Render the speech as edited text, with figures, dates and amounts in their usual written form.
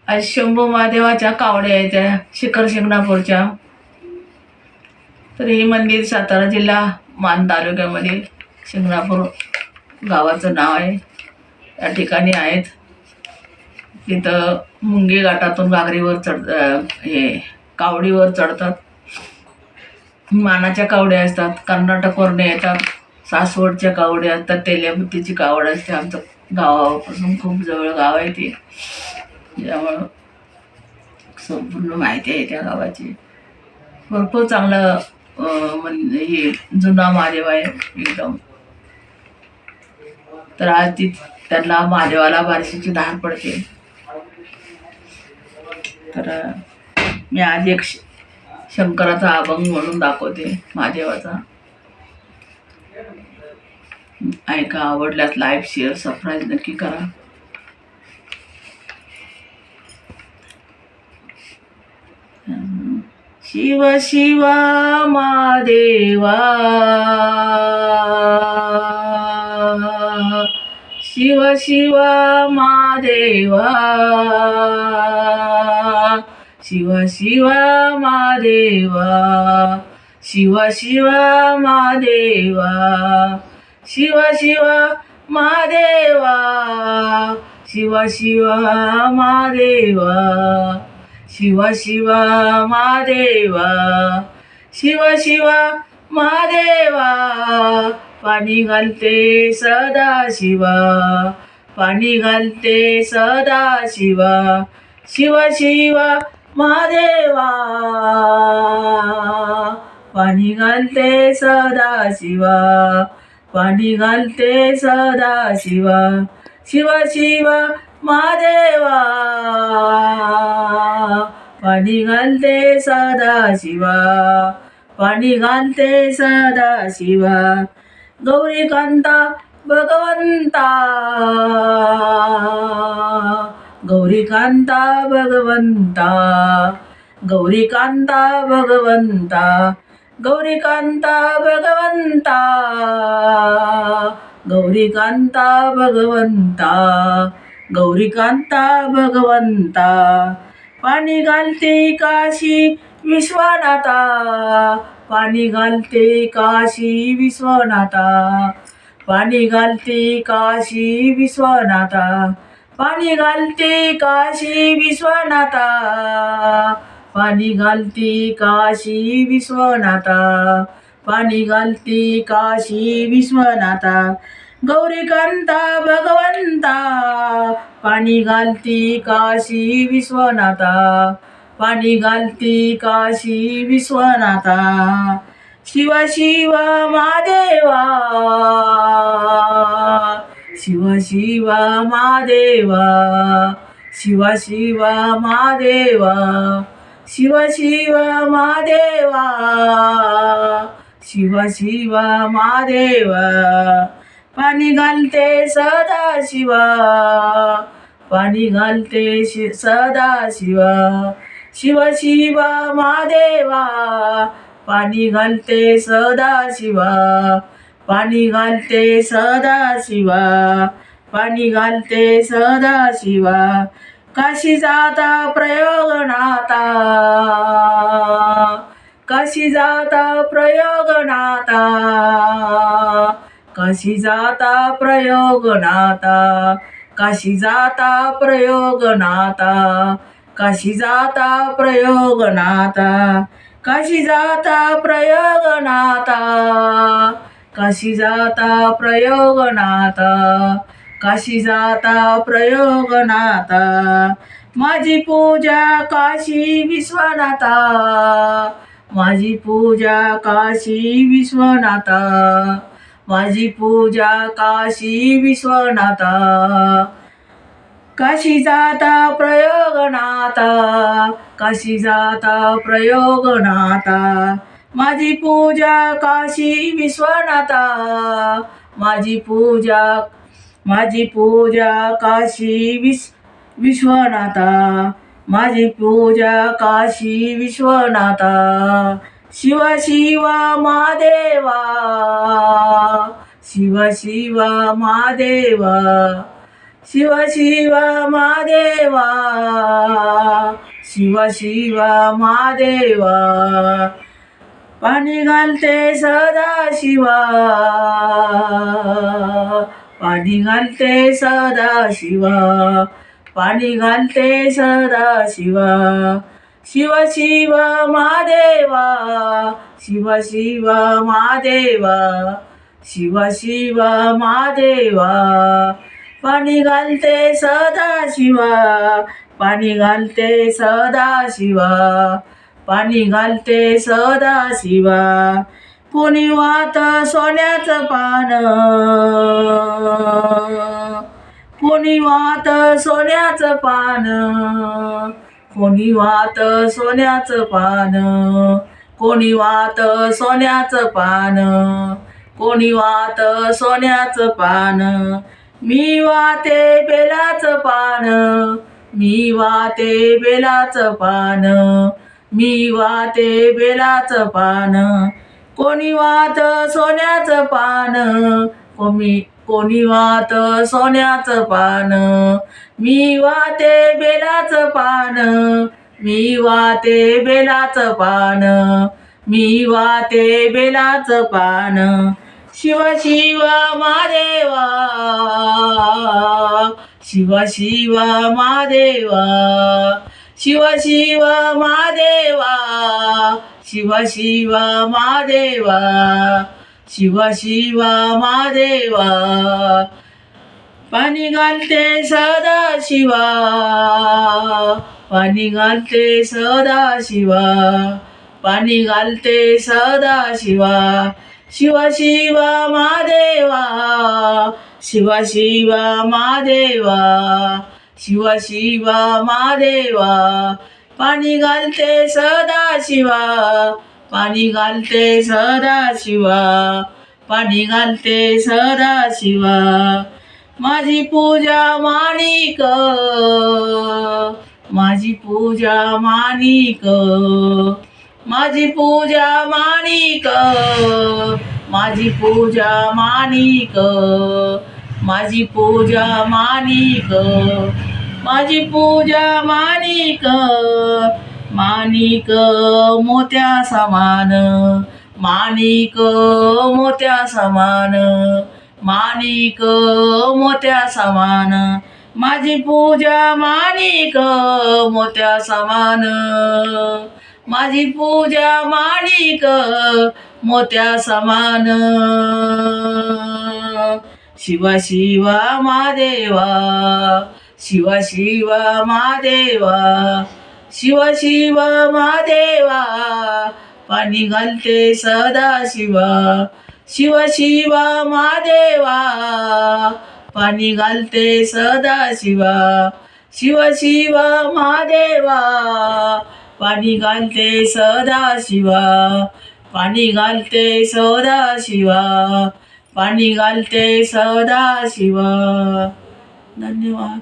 आज शंभू महादेवाच्या कावड्या आहेत त्या शिखर शिंगणापूरच्या. तर हे मंदिर सातारा जिल्हा मान तालुक्यामध्ये शिंगणापूर गावाचं नाव आहे. त्या ठिकाणी आहेत. तिथं मुंगी घाटातून घागरीवर हे कावडीवर चढतात. मानाच्या कावड्या असतात, कर्नाटकवरून येतात, सासवडच्या कावड्या असतात, तेल्याबुत्तीची कावड असते. आमचं गावापासून खूप जवळ गाव आहे ते, त्यामुळं संपूर्ण माहिती आहे त्या गावाची. भरपूर चांगलं हे जुना महादेव आहे एकदम. तर आज त्यांना महादेवाला बारशीची धार पडते. तर मी आज एक शंकराचा अभंग म्हणून दाखवते महादेवाचा. ऐका, आवडल्यास लाईक शेअर सबस्क्राईब नक्की करा. शिव शिव महादेवा, शिव शिव महादेवा, शिव शिव महादेवा, शिव शिव महादेवा, शिव शिव महादेवा, शिव शिव महादेवा, शिव शिव महादेवा, शिव शिव महादेवा. पाणी घालते सदा शिवा, पाणी घालते सदा शिवा, शिव शिव महादेवा. पाणी घालते सदा शिवा, पाणी घालते सदा शिवा, शिव शिव महादेवा. पाणी घालते सदा शिवा, पाणी घालते सदा शिवा. गौरीकांता भगवंता, गौरीकांता भगवंता, गौरीकांता भगवंता, गौरीकांता भगवंता, गौरीकांता भगवंता, गौरीकांता भगवंता. पाणी घालते काशी विश्वनाथा, पाणी घालते काशी विश्वनाथा, पाणी घालते काशी विश्वनाथा, पाणी घालते काशी विश्वनाथा, पाणी घालते काशी विश्वनाथा, पाणी घालते काशी विश्वनाथा. गौरीकांता भगवंता, पाणी घालती काशी विश्वनाथा, पाणी घालती काशी विश्वनाथा. शिव शिव महादेवा, शिव शिव महादेवा, शिव शिव महादेवा, शिव शिव महादेवा, शिव शिव महादेवा. पाणी घालते सदा शिवा, पाणी घालते सदा शिवा, शिव शिव महादेवा. पाणी घालते सदा शिवा, पाणी घालते सदा शिवा, पाणी घालते सदा शिवा. काशी जाता प्रयोगनाथा, काशी जाता प्रयोगनाथा, काशी जाता प्रयोगनाथा, काशी जाता प्रयोगनाथा, काशी जाता प्रयोगनाथा, काशी जाता प्रयोगनाथा, काशी जाता प्रयोगनाथा, काशी जाता प्रयोगनाथा. माझी पूजा काशी विश्वनाथा, माझी पूजा काशी विश्वनाथा, माझी पूजा काशी विश्वनाथा. काशी जाता प्रयोगनाथा, काशी जाता प्रयोगनाथा. माझी पूजा काशी विश्वनाथा, माझी पूजा, माझी पूजा काशी विश्वनाथा, माझी पूजा काशी विश्वनाथा. शिव शिव महादेवा, शिव शिव महादेवा, शिव शिव महादेवा, शिव शिव महादेवा, पाणी घालते सदा शिवा, पाणी घालते सदा शिवा, पाणी घालते सदा शिवा. शिव शिव महादेवा, शिव शिव महादेवा, शिव शिव महादेवा, पाणी घालते सदा शिवा, पाणी घालते सदा शिवा, पाणी घालते सदा शिवा. कोणी वाहत सोन्याचं पान, कोणी वाहत सोन्याचं पान, कोणी वाहत सोन्याचं पान, कोणी वाहत सोन्याचं पान, कोणी वाहत सोन्याचं पान. मी वाहते बेलाचं पान, मी वाहते बेलाचं पान, मी वाहते बेलाचं पान. कोणी वाहत सोन्याचं पान, कोणी वाहत सोन्याचं पान, मी वाहते बेलाचं पान, मी वाहते बेलाचं पान, मी वाहते बेलाचं पान. शिव शिव महादेवा, शिव शिव महादेवा, शिव शिव महादेवा, शिव शिव महादेवा, शिव शिव महादेवा, पाणी घालते सदा शिवा, पाणी घालते सदा शिवा, पाणी घालते सदा शिवा. शिव शिव महादेवा, शिव शिव महादेवा, शिव शिव महादेवा, पाणी घालते सदा शिवा, पाणी घालते सदा शिवा, पाणी घालते सदा शिवा. माझी पूजा माणिक, माझी पूजा माणिक, माझी पूजा माणिक, माझी पूजा माणिक, माझी पूजा माणिक, माझी पूजा माणिक. माणिक मोत्या समान, माणिक मोत्या समान, माणिक मोत्या समान. माझी पूजा माणिक मोत्या समान, माझी पूजा माणिक मोत्या समान. शिव शिव महादेवा, शिव शिव महादेवा, शिव शिव महादेवा, पाणी घालते सदा शिवा, शिव शिव महादेवा, पाणी घालते सदा शिवा, शिव शिव महादेवा, पाणी घालते सदा शिवा, पाणी घालते सदा शिवा, पाणी घालते सदा शिवा. धन्यवाद.